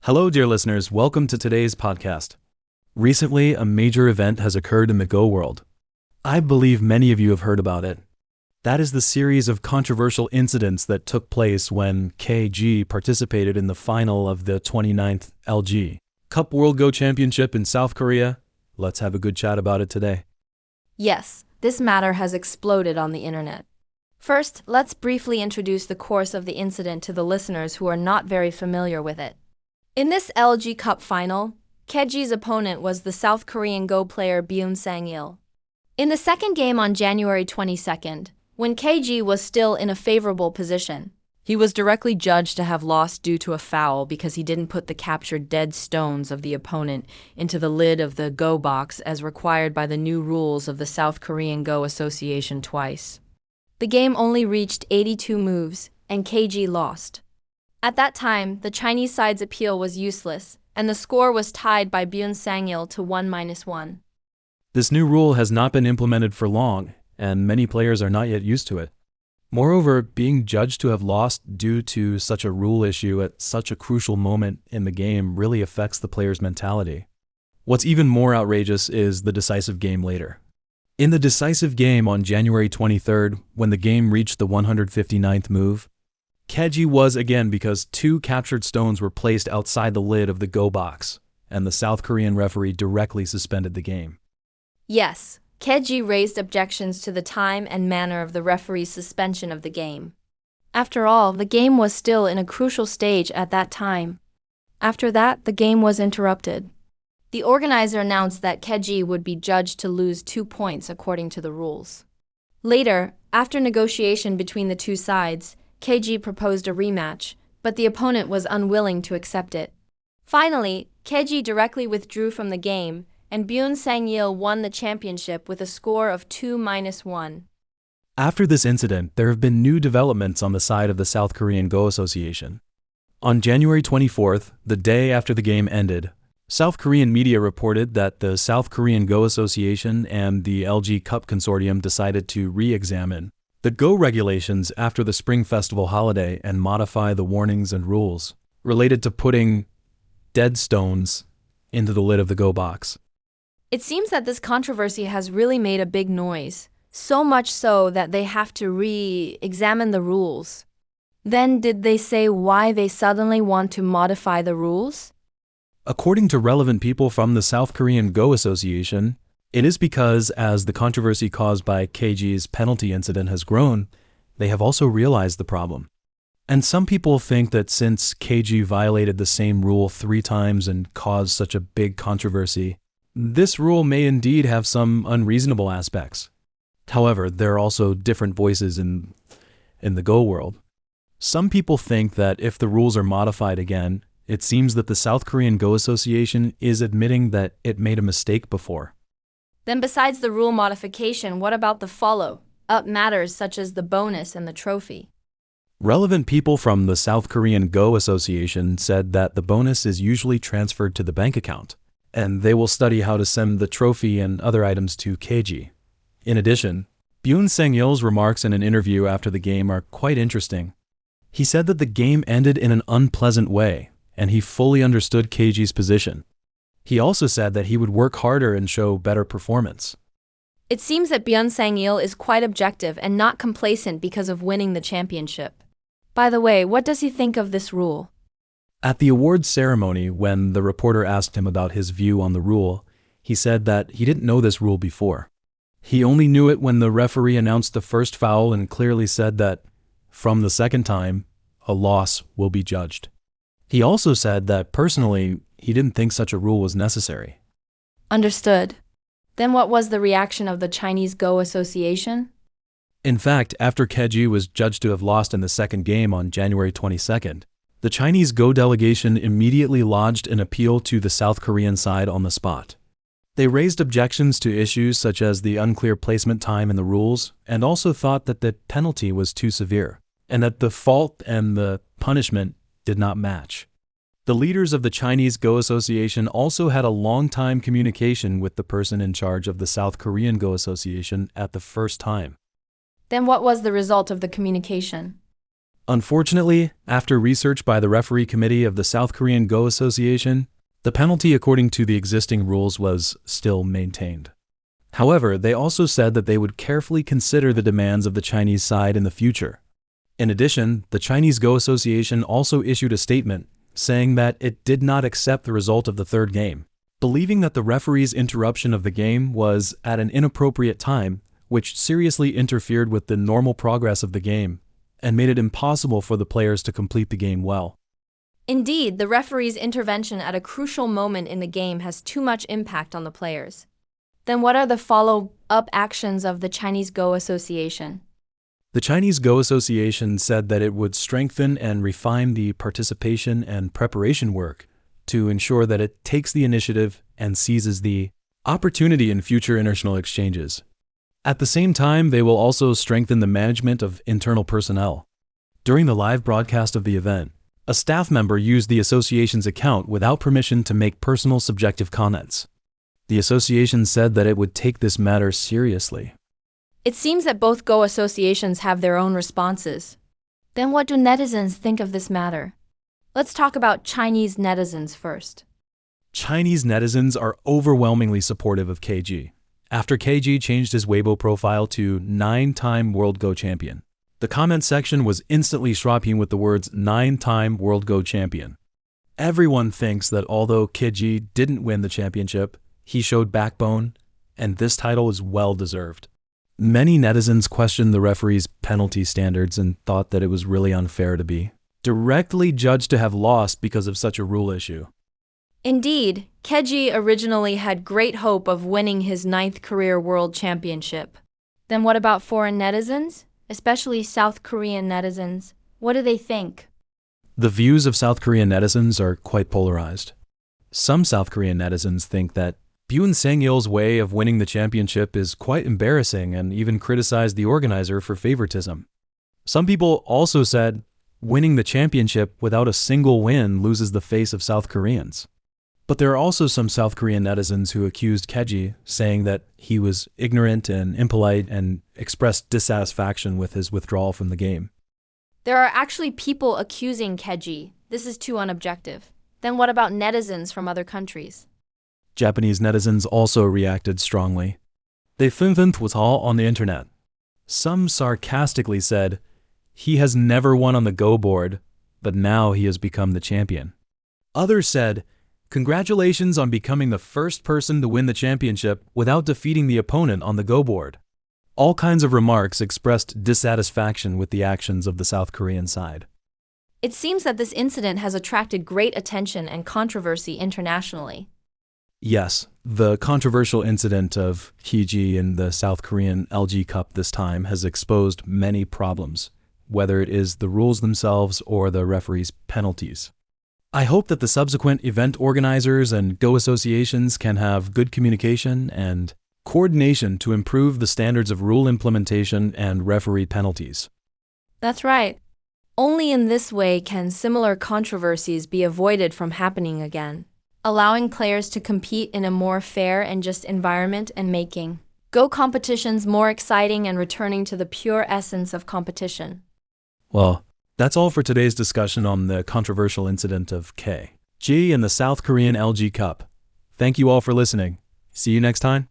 Hello, dear listeners. Welcome to today's podcast. Recently, a major event has occurred in the Go world. I believe many of you have heard about it. That is the series of controversial incidents that took place when Ke Jie participated in the final of the 29th LG Cup World Go Championship in South Korea. Let's have a good chat about it today. Yes, this matter has exploded on the internet. First, let's briefly introduce the course of the incident to the listeners who are not very familiar with it. In this LG Cup final, Ke Jie's opponent was the South Korean Go player Byun Sang-il. In the second game on January 22nd, when Ke Jie was still in a favorable position, he was directly judged to have lost due to a foul because he didn't put the captured dead stones of the opponent into the lid of the Go box as required by the new rules of the South Korean Go Association twice. The game only reached 82 moves, and Ke Jie lost. At that time, the Chinese side's appeal was useless, and the score was tied by Byun Sang-il to 1-1. This new rule has not been implemented for long, and many players are not yet used to it. Moreover, being judged to have lost due to such a rule issue at such a crucial moment in the game really affects the player's mentality. What's even more outrageous is the decisive game later. In the decisive game on January 23rd, when the game reached the 159th move, Ke Jie was again because two captured stones were placed outside the lid of the Go box, and the South Korean referee directly suspended the game. Yes, Ke Jie raised objections to the time and manner of the referee's suspension of the game. After all, the game was still in a crucial stage at that time. After that, the game was interrupted. The organizer announced that Ke Jie would be judged to lose 2 points according to the rules. Later, after negotiation between the two sides, Ke Jie proposed a rematch, but the opponent was unwilling to accept it. Finally, Ke Jie directly withdrew from the game, and Byun Sang-il won the championship with a score of 2-1. After this incident, there have been new developments on the side of the South Korean Go Association. On January 24th, the day after the game ended, South Korean media reported that the South Korean Go Association and the LG Cup Consortium decided to re-examine the Go regulations after the Spring Festival holiday and modify the warnings and rules related to putting dead stones into the lid of the Go box. It seems that this controversy has really made a big noise, so much so that they have to re-examine the rules. Then did they say why they suddenly want to modify the rules? According to relevant people from the South Korean Go Association, it is because as the controversy caused by Ke Jie's penalty incident has grown, they have also realized the problem. And some people think that since Ke Jie violated the same rule 3 times and caused such a big controversy, this rule may indeed have some unreasonable aspects. However, there are also different voices in the Go world. Some people think that if the rules are modified again, it seems that the South Korean Go Association is admitting that it made a mistake before. Then besides the rule modification, what about the follow-up matters such as the bonus and the trophy? Relevant people from the South Korean Go Association said that the bonus is usually transferred to the bank account, and they will study how to send the trophy and other items to Ke Jie. In addition, Byun Sang-il's remarks in an interview after the game are quite interesting. He said that the game ended in an unpleasant way, and he fully understood Ke Jie's position. He also said that he would work harder and show better performance. It seems that Byun Sang-il is quite objective and not complacent because of winning the championship. By the way, what does he think of this rule? At the awards ceremony, when the reporter asked him about his view on the rule, he said that he didn't know this rule before. He only knew it when the referee announced the first foul and clearly said that, from the second time, a loss will be judged. He also said that personally, he didn't think such a rule was necessary. Understood. Then what was the reaction of the Chinese Go Association? In fact, after Ke Jie was judged to have lost in the second game on January 22nd, the Chinese Go delegation immediately lodged an appeal to the South Korean side on the spot. They raised objections to issues such as the unclear placement time in the rules, and also thought that the penalty was too severe, and that the fault and the punishment did not match. The leaders of the Chinese Go Association also had a long-time communication with the person in charge of the South Korean Go Association at the first time. Then what was the result of the communication? Unfortunately, after research by the referee committee of the South Korean Go Association, the penalty according to the existing rules was still maintained. However, they also said that they would carefully consider the demands of the Chinese side in the future. In addition, the Chinese Go Association also issued a statement saying that it did not accept the result of the third game, believing that the referee's interruption of the game was at an inappropriate time, which seriously interfered with the normal progress of the game and made it impossible for the players to complete the game well. Indeed, the referee's intervention at a crucial moment in the game has too much impact on the players. Then what are the follow-up actions of the Chinese Go Association? The Chinese Go Association said that it would strengthen and refine the participation and preparation work to ensure that it takes the initiative and seizes the opportunity in future international exchanges. At the same time, they will also strengthen the management of internal personnel. During the live broadcast of the event, a staff member used the association's account without permission to make personal subjective comments. The association said that it would take this matter seriously. It seems that both Go associations have their own responses. Then what do netizens think of this matter? Let's talk about Chinese netizens first. Chinese netizens are overwhelmingly supportive of Ke Jie. After Ke Jie changed his Weibo profile to 9-time World Go Champion, the comment section was instantly swapping with the words 9-time World Go Champion. Everyone thinks that although Ke Jie didn't win the championship, he showed backbone, and this title is well-deserved. Many netizens questioned the referee's penalty standards and thought that it was really unfair to be directly judged to have lost because of such a rule issue. Indeed, Ke Jie originally had great hope of winning his 9th career world championship. Then what about foreign netizens, especially South Korean netizens? What do they think? The views of South Korean netizens are quite polarized. Some South Korean netizens think that Byun Sang-il's way of winning the championship is quite embarrassing and even criticized the organizer for favoritism. Some people also said winning the championship without a single win loses the face of South Koreans. But there are also some South Korean netizens who accused Ke Jie, saying that he was ignorant and impolite and expressed dissatisfaction with his withdrawal from the game. There are actually people accusing Ke Jie. This is too unobjective. Then what about netizens from other countries? Japanese netizens also reacted strongly. They was all on the internet. Some sarcastically said, "He has never won on the Go board, but now he has become the champion." Others said, "Congratulations on becoming the first person to win the championship without defeating the opponent on the Go board." All kinds of remarks expressed dissatisfaction with the actions of the South Korean side. It seems that this incident has attracted great attention and controversy internationally. Yes, the controversial incident of Ke Jie in the South Korean LG Cup this time has exposed many problems, whether it is the rules themselves or the referee's penalties. I hope that the subsequent event organizers and Go associations can have good communication and coordination to improve the standards of rule implementation and referee penalties. That's right. Only in this way can similar controversies be avoided from happening again, allowing players to compete in a more fair and just environment and making Go competitions more exciting and returning to the pure essence of competition. Well, that's all for today's discussion on the controversial incident of Ke Jie in the South Korean LG Cup. Thank you all for listening. See you next time.